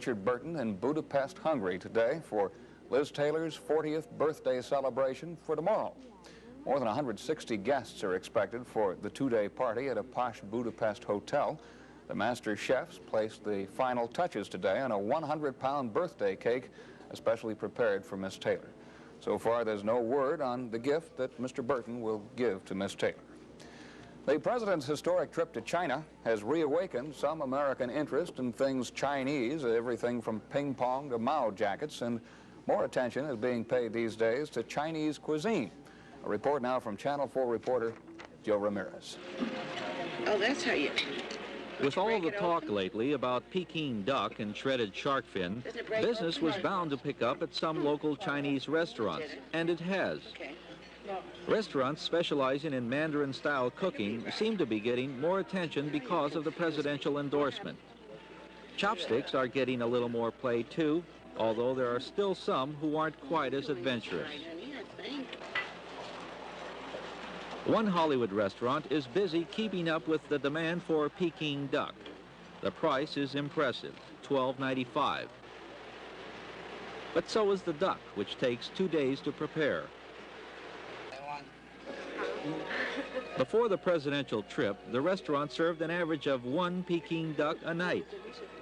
Richard Burton in Budapest, Hungary today for Liz Taylor's 40th birthday celebration for tomorrow. More than 160 guests are expected for the two-day party at a posh Budapest hotel. The master chefs placed the final touches today on a 100-pound birthday cake especially prepared for Miss Taylor. So far, there's no word on the gift that Mr. Burton will give to Miss Taylor. The president's historic trip to China has reawakened some American interest in things Chinese, everything from ping pong to Mao jackets, and more attention is being paid these days to Chinese cuisine. A report now from Channel 4 reporter Joe Ramirez. Oh, that's how you... With all the talk lately about Peking duck and shredded shark fin, business was bound to pick up at some local Chinese restaurants, and it has. Restaurants specializing in Mandarin-style cooking seem to be getting more attention because of the presidential endorsement. Chopsticks are getting a little more play too, although there are still some who aren't quite as adventurous. One Hollywood restaurant is busy keeping up with the demand for Peking duck. The price is impressive, $12.95. But so is the duck, which takes 2 days to prepare. Before the presidential trip, the restaurant served an average of 1 Peking duck a night.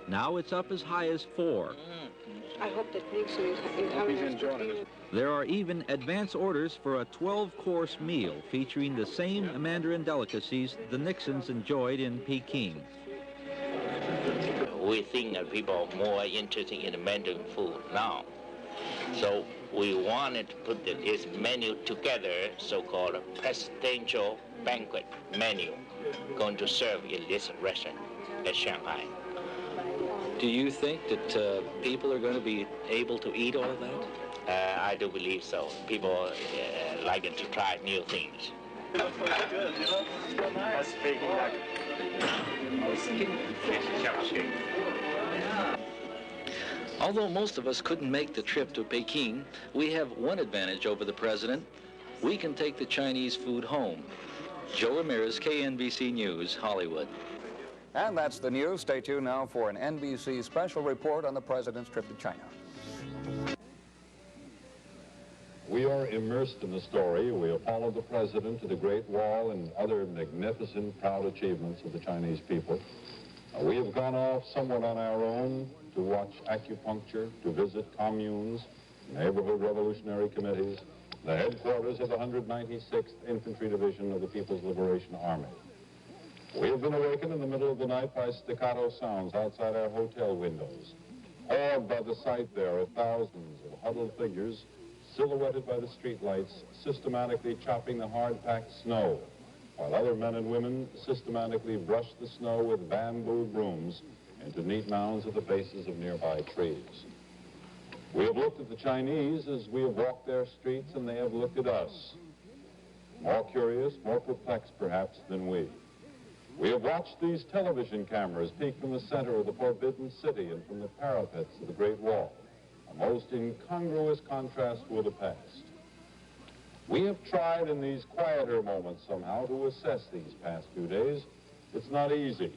Now it's up as high as 4. I hope that Nixon is encouraging. There are even advance orders for a 12-course meal featuring the same Mandarin delicacies the Nixons enjoyed in Peking. We think that people are more interested in Mandarin food now. So we wanted to put this menu together, so-called presidential banquet menu, going to serve in this restaurant at Shanghai. Do you think that people are going to be able to eat all of that? I do believe so. People like to try new things. Although most of us couldn't make the trip to Peking, we have one advantage over the president. We can take the Chinese food home. Joe Ramirez, KNBC News, Hollywood. And that's the news. Stay tuned now for an NBC special report on the president's trip to China. We are immersed in the story. We have followed the president to the Great Wall and other magnificent, proud achievements of the Chinese people. We have gone off somewhat on our own to watch acupuncture, to visit communes, neighborhood revolutionary committees, the headquarters of the 196th Infantry Division of the People's Liberation Army. We have been awakened in the middle of the night by staccato sounds outside our hotel windows. Awed by the sight there of thousands of huddled figures silhouetted by the streetlights, systematically chopping the hard-packed snow, while other men and women systematically brush the snow with bamboo brooms into neat mounds at the bases of nearby trees. We have looked at the Chinese as we have walked their streets, and they have looked at us, more curious, more perplexed perhaps than we. We have watched these television cameras peek from the center of the Forbidden City and from the parapets of the Great Wall, a most incongruous contrast with the past. We have tried in these quieter moments somehow to assess these past few days. It's not easy.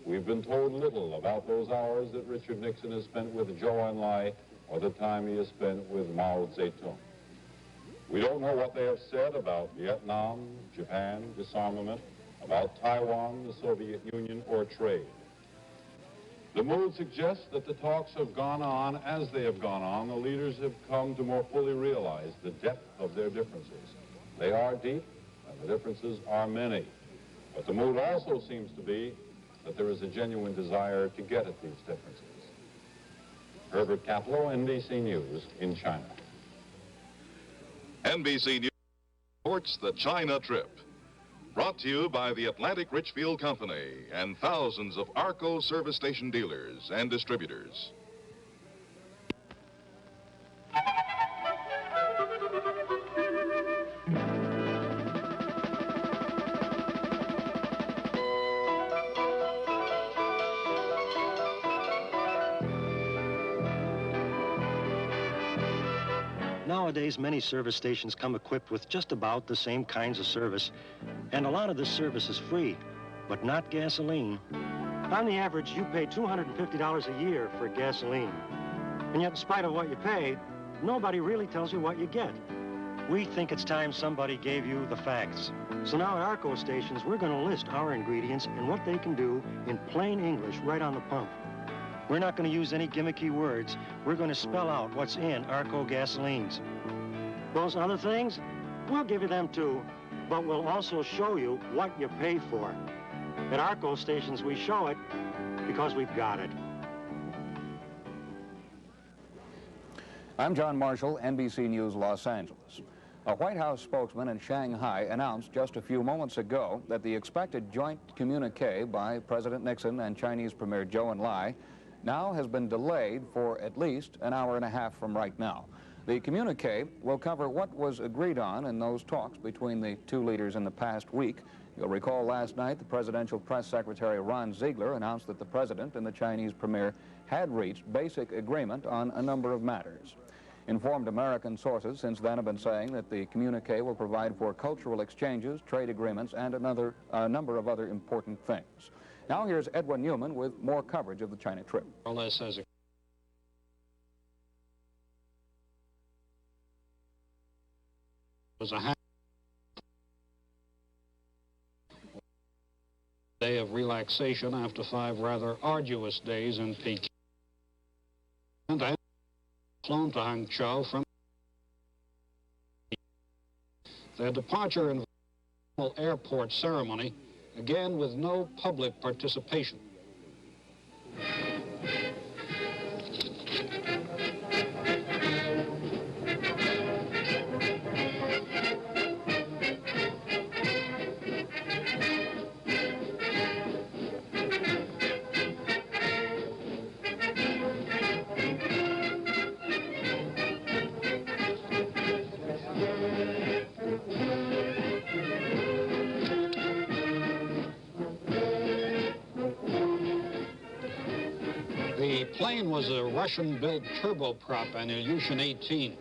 We've been told little about those hours that Richard Nixon has spent with Zhou Enlai or the time he has spent with Mao Zedong. We don't know what they have said about Vietnam, Japan, disarmament, about Taiwan, the Soviet Union, or trade. The mood suggests that the talks have gone on. As they have gone on, the leaders have come to more fully realize the depth of their differences. They are deep, and the differences are many. But the mood also seems to be that there is a genuine desire to get at these differences. Herbert Kaplow, NBC News, in China. NBC News reports the China trip. Brought to you by the Atlantic Richfield Company and thousands of Arco service station dealers and distributors. Nowadays, many service stations come equipped with just about the same kinds of service, and a lot of this service is free, but not gasoline. On the average, you pay $250 a year for gasoline. And yet, in spite of what you pay, nobody really tells you what you get. We think it's time somebody gave you the facts. So now at Arco stations, we're going to list our ingredients and what they can do in plain English right on the pump. We're not going to use any gimmicky words. We're going to spell out what's in Arco gasolines. Those other things, we'll give you them too, but we'll also show you what you pay for. At Arco stations, we show it because we've got it. I'm John Marshall, NBC News, Los Angeles. A White House spokesman in Shanghai announced just a few moments ago that the expected joint communique by President Nixon and Chinese Premier Zhou Enlai now has been delayed for at least an hour and a half from right now. The communique will cover what was agreed on in those talks between the two leaders in the past week. You'll recall last night the presidential press secretary Ron Ziegler announced that the president and the Chinese premier had reached basic agreement on a number of matters. Informed American sources since then have been saying that the communique will provide for cultural exchanges, trade agreements, and a number of other important things. Now here's Edwin Newman with more coverage of the China trip. Was a day of relaxation after 5 rather arduous days in Peking. And I flown to Hangzhou from their departure in the airport ceremony, again with no public participation. The plane was a Russian-built turboprop, an Ilyushin 18.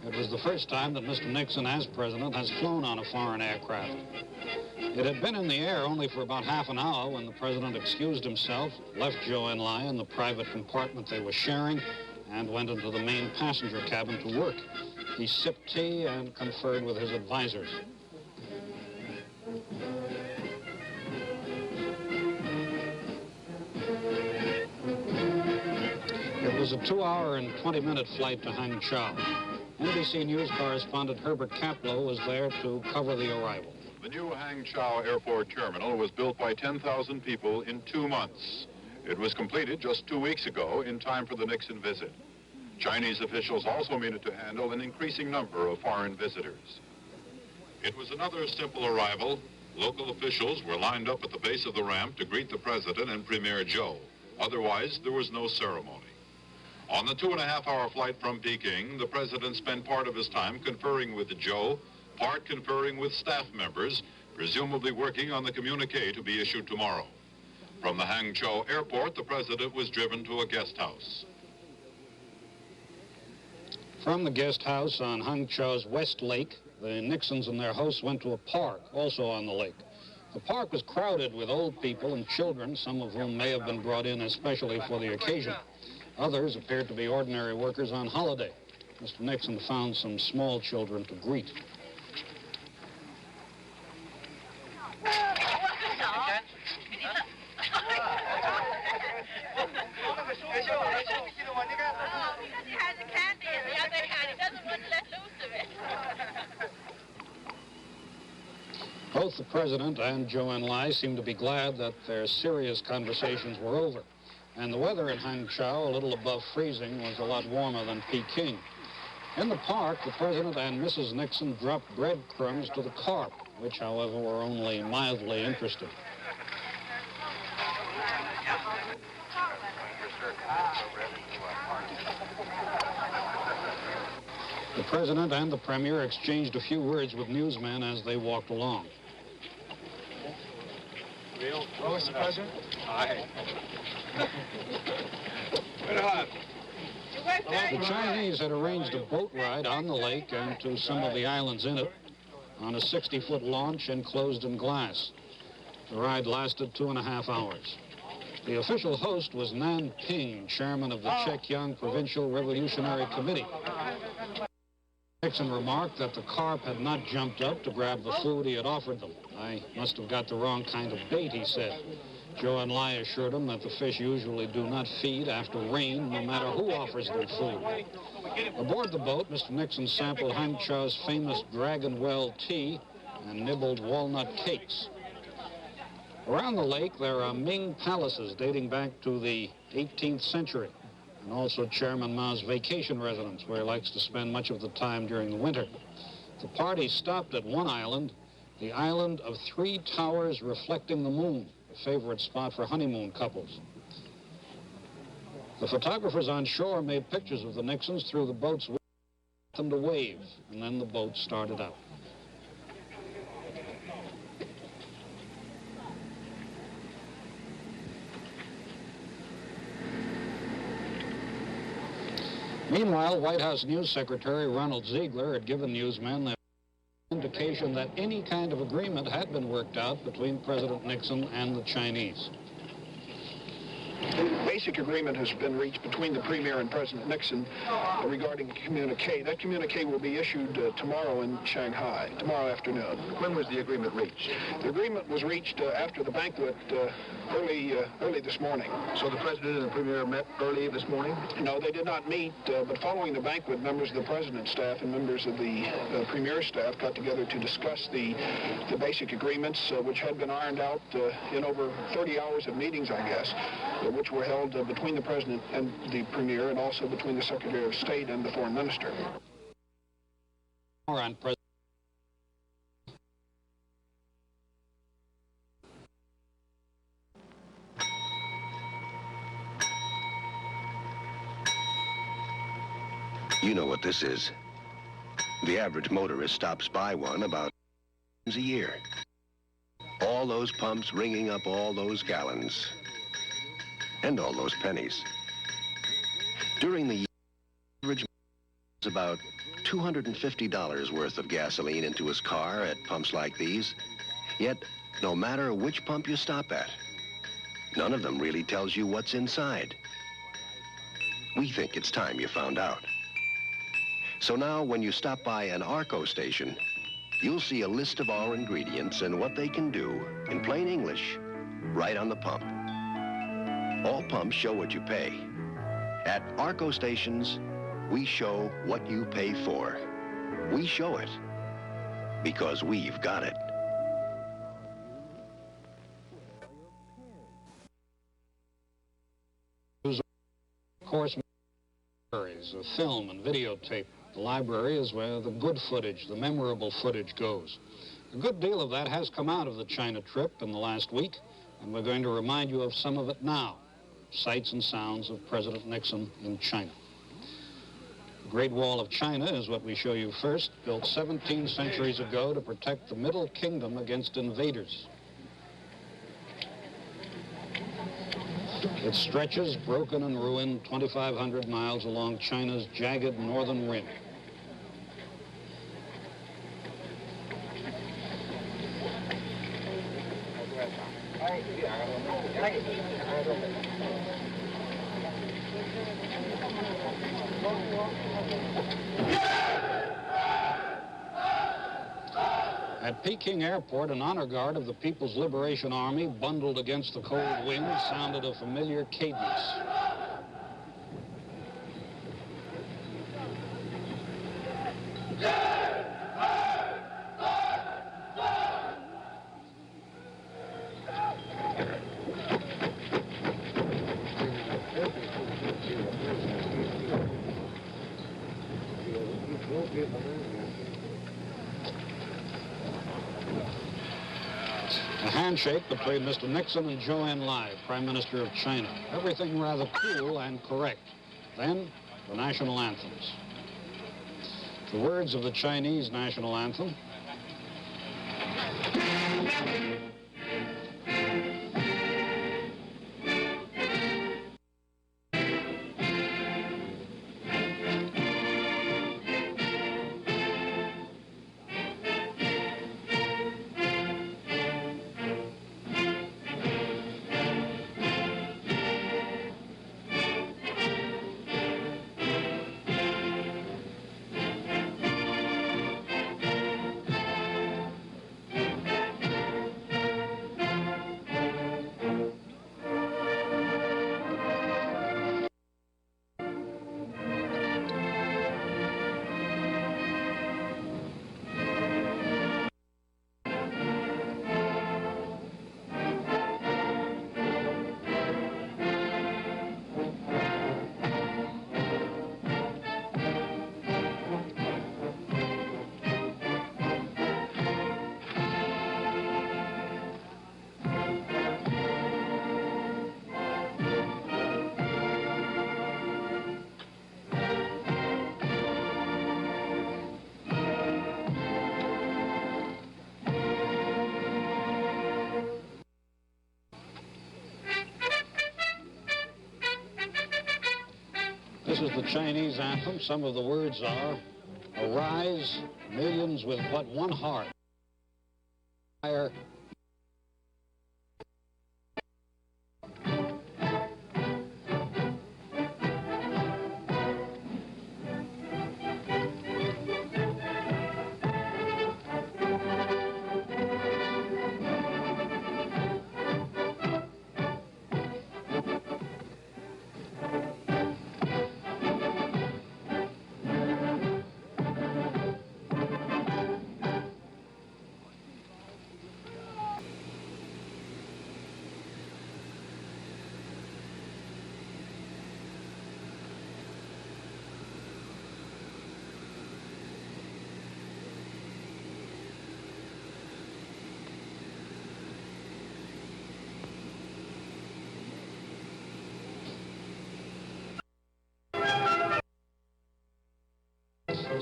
It was the first time that Mr. Nixon, as president, has flown on a foreign aircraft. It had been in the air only for about half an hour when the president excused himself, left Zhou Enlai in the private compartment they were sharing, and went into the main passenger cabin to work. He sipped tea and conferred with his advisors. It was a 2-hour and 20-minute flight to Hangzhou. NBC News correspondent Herbert Kaplow was there to cover the arrival. The new Hangzhou Airport Terminal was built by 10,000 people in 2 months. It was completed just 2 weeks ago in time for the Nixon visit. Chinese officials also mean it to handle an increasing number of foreign visitors. It was another simple arrival. Local officials were lined up at the base of the ramp to greet the president and Premier Zhou. Otherwise, there was no ceremony. On the 2.5-hour flight from Peking, the president spent part of his time conferring with Zhou, part conferring with staff members, presumably working on the communique to be issued tomorrow. From the Hangzhou airport, the president was driven to a guest house. From the guest house on Hangzhou's West Lake, the Nixons and their hosts went to a park, also on the lake. The park was crowded with old people and children, some of whom may have been brought in especially for the occasion. Others appeared to be ordinary workers on holiday. Mr. Nixon found some small children to greet. Both the president and Zhou Enlai seemed to be glad that their serious conversations were over. And the weather in Hangzhou, a little above freezing, was a lot warmer than Peking. In the park, the president and Mrs. Nixon dropped breadcrumbs to the carp, which, however, were only mildly interested. The president and the premier exchanged a few words with newsmen as they walked along. Hello, Mr. President. Hi. The Chinese had arranged a boat ride on the lake and to some of the islands in it on a 60-foot launch enclosed in glass. The ride lasted 2.5 hours. The official host was Nan Ping, chairman of the Chekyang Provincial Revolutionary Committee. Nixon remarked that the carp had not jumped up to grab the food he had offered them. I must have got the wrong kind of bait, he said. Zhou Enlai assured him that the fish usually do not feed after rain, no matter who offers them food. Aboard the boat, Mr. Nixon sampled Hangzhou's famous Dragon Well tea and nibbled walnut cakes. Around the lake, there are Ming palaces dating back to the 18th century, and also Chairman Mao's vacation residence, where he likes to spend much of the time during the winter. The party stopped at one island, the island of 3 towers reflecting the moon, a favorite spot for honeymoon couples. The photographers on shore made pictures of the Nixons through the boat's window, them to wave, and then the boat started out. Meanwhile, White House News Secretary Ronald Ziegler had given newsmen the indication that any kind of agreement had been worked out between President Nixon and the Chinese. The basic agreement has been reached between the Premier and President Nixon regarding a communique. That communique will be issued tomorrow in Shanghai, tomorrow afternoon. When was the agreement reached? The agreement was reached after the banquet early this morning. So the President and the Premier met early this morning? No, they did not meet, but following the banquet, members of the President's staff and members of the Premier's staff got together to discuss the basic agreements, which had been ironed out in over 30 hours of meetings, I guess, which were held between the President and the Premier, and also between the Secretary of State and the Foreign Minister. You know what this is. The average motorist stops by one about a year. All those pumps ringing up all those gallons. And all those pennies. During the year, average is about $250 worth of gasoline into his car at pumps like these. Yet, no matter which pump you stop at, none of them really tells you what's inside. We think it's time you found out. So now, when you stop by an Arco station, you'll see a list of our ingredients and what they can do, in plain English, right on the pump. All pumps show what you pay. At Arco stations, we show what you pay for. We show it because we've got it. Of course, libraries of film and videotape. The library is where the good footage, the memorable footage goes. A good deal of that has come out of the China trip in the last week, and we're going to remind you of some of it now. Sights and sounds of President Nixon in China. The Great Wall of China is what we show you first, built 17 centuries ago to protect the Middle Kingdom against invaders. It stretches, broken and ruined, 2,500 miles along China's jagged northern rim. At Peking Airport, an honor guard of the People's Liberation Army, bundled against the cold wind, sounded a familiar cadence. A handshake between Mr. Nixon and Zhou Enlai, Prime Minister of China. Everything rather cool and correct. Then, the national anthems. The words of the Chinese national anthem. This is the Chinese anthem. Some of the words are, arise, millions with but one heart. Fire.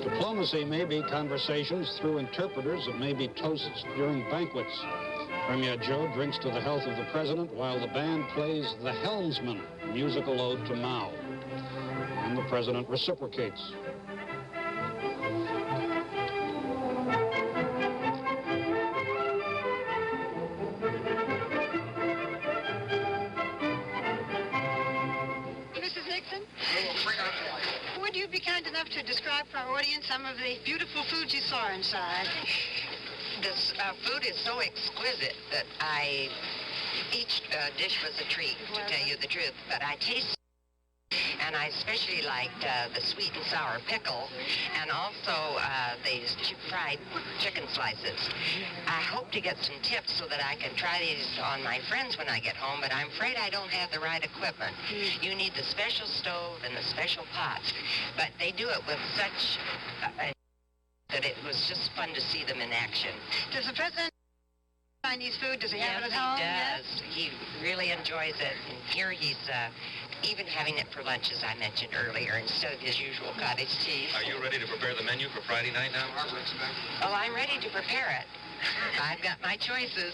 Diplomacy may be conversations through interpreters. It may be toasts during banquets. Premier Zhou drinks to the health of the president while the band plays The Helmsman, a musical ode to Mao. And the president reciprocates. Mrs. Nixon, would you be kind enough to describe for our audience some of the beautiful foods you saw inside? This food is so exquisite that each dish was a treat, to tell you the truth. But I tasted, and I especially liked the sweet and sour pickle, and also these fried chicken slices. I hope to get some tips so that I can try these on my friends when I get home, but I'm afraid I don't have the right equipment. You need the special stove and the special pots, but they do it with such that it was just fun to see them in action. Does the president Chinese food? Does he have it at home? Yes, he does. He really enjoys it. And here he's even having it for lunch, as I mentioned earlier, instead of his usual cottage cheese. Are you ready to prepare the menu for Friday night now? Well, I'm ready to prepare it. I've got my choices.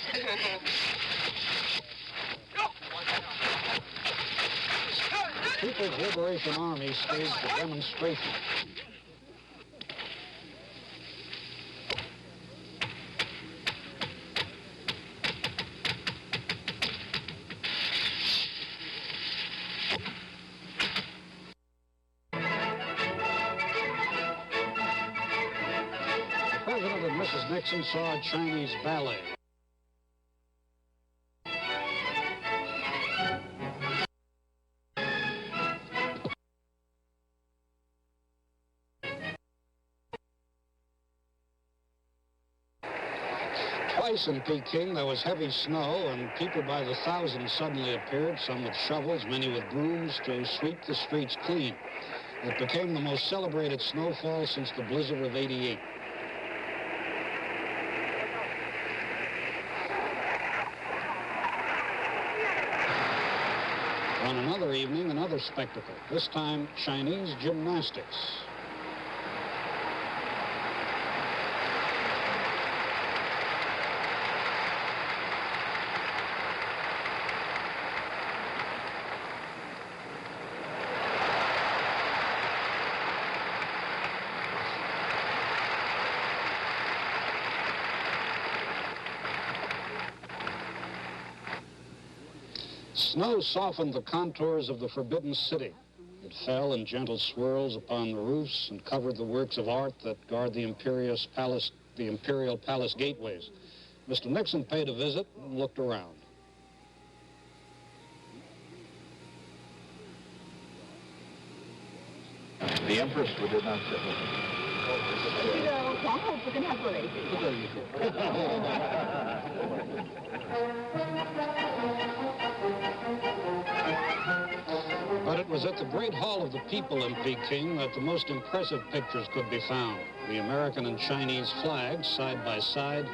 People's Liberation Army staged a demonstration. Mrs. Nixon saw a Chinese ballet. Twice in Peking there was heavy snow, and people by the thousands suddenly appeared, some with shovels, many with brooms, to sweep the streets clean. It became the most celebrated snowfall since the blizzard of '88. On another evening, another spectacle, this time Chinese gymnastics. Snow softened the contours of the Forbidden City. It fell in gentle swirls upon the roofs and covered the works of art that guard the Imperial Palace gateways. Mr. Nixon paid a visit and looked around. The Empress did not sit with him. But it was at the Great Hall of the People in Peking that the most impressive pictures could be found. The American and Chinese flags side by side,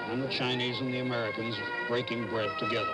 and the Chinese and the Americans breaking bread together.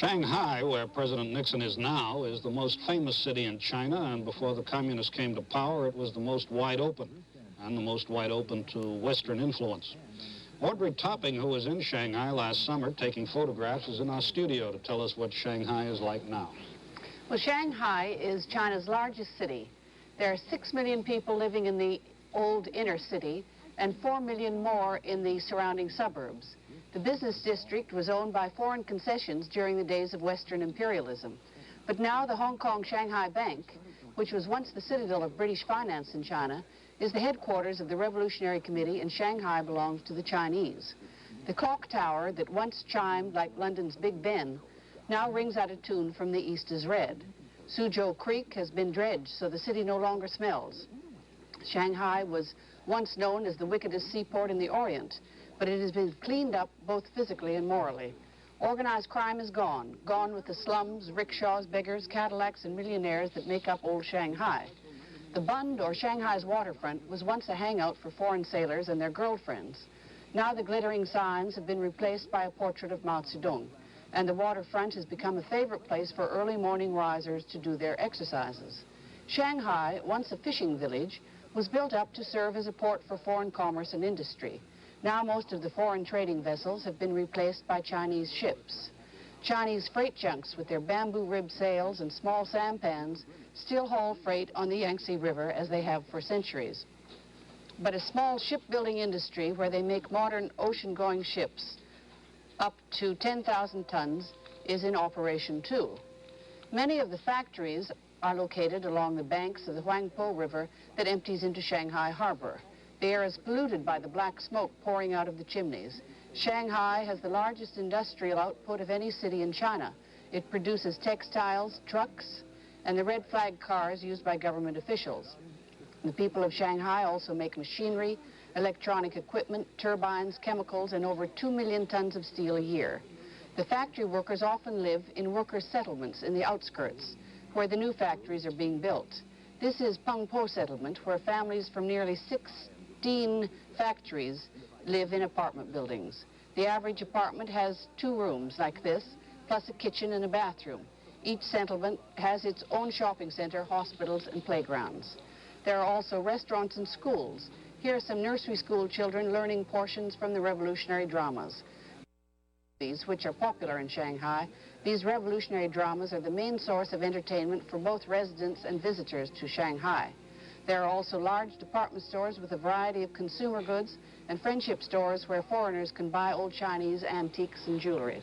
Shanghai, where President Nixon is now, is the most famous city in China, and before the communists came to power, it was the most wide open, and the most wide open to Western influence. Audrey Topping, who was in Shanghai last summer taking photographs, is in our studio to tell us what Shanghai is like now. Well, Shanghai is China's largest city. There are 6 million people living in the old inner city and 4 million more in the surrounding suburbs. The business district was owned by foreign concessions during the days of Western imperialism. But now the Hong Kong Shanghai Bank, which was once the citadel of British finance in China, is the headquarters of the Revolutionary Committee, and Shanghai belongs to the Chinese. The clock tower that once chimed like London's Big Ben now rings out a tune from The East is Red. Suzhou Creek has been dredged so the city no longer smells. Shanghai was once known as the wickedest seaport in the Orient, but it has been cleaned up both physically and morally. Organized crime is gone with the slums, rickshaws, beggars, Cadillacs, and millionaires that make up old Shanghai. The Bund, or Shanghai's waterfront, was once a hangout for foreign sailors and their girlfriends. Now the glittering signs have been replaced by a portrait of Mao Zedong, and the waterfront has become a favorite place for early morning risers to do their exercises. Shanghai, once a fishing village, was built up to serve as a port for foreign commerce and industry. Now most of the foreign trading vessels have been replaced by Chinese ships. Chinese freight junks with their bamboo rib sails and small sampans still haul freight on the Yangtze River as they have for centuries. But a small shipbuilding industry where they make modern ocean-going ships up to 10,000 tons is in operation too. Many of the factories are located along the banks of the Huangpu River that empties into Shanghai Harbor. The air is polluted by the black smoke pouring out of the chimneys. Shanghai has the largest industrial output of any city in China. It produces textiles, trucks, and the red flag cars used by government officials. The people of Shanghai also make machinery, electronic equipment, turbines, chemicals, and over 2 million tons of steel a year. The factory workers often live in workers' settlements in the outskirts, where the new factories are being built. This is Pengpo settlement, where families from nearly 16 factories live in apartment buildings. The average apartment has 2 rooms like this, plus a kitchen and a bathroom. Each settlement has its own shopping center, hospitals, and playgrounds. There are also restaurants and schools. Here are some nursery school children learning portions from the revolutionary dramas. These, which are popular in Shanghai, these revolutionary dramas are the main source of entertainment for both residents and visitors to Shanghai. There are also large department stores with a variety of consumer goods and friendship stores where foreigners can buy old Chinese antiques and jewelry.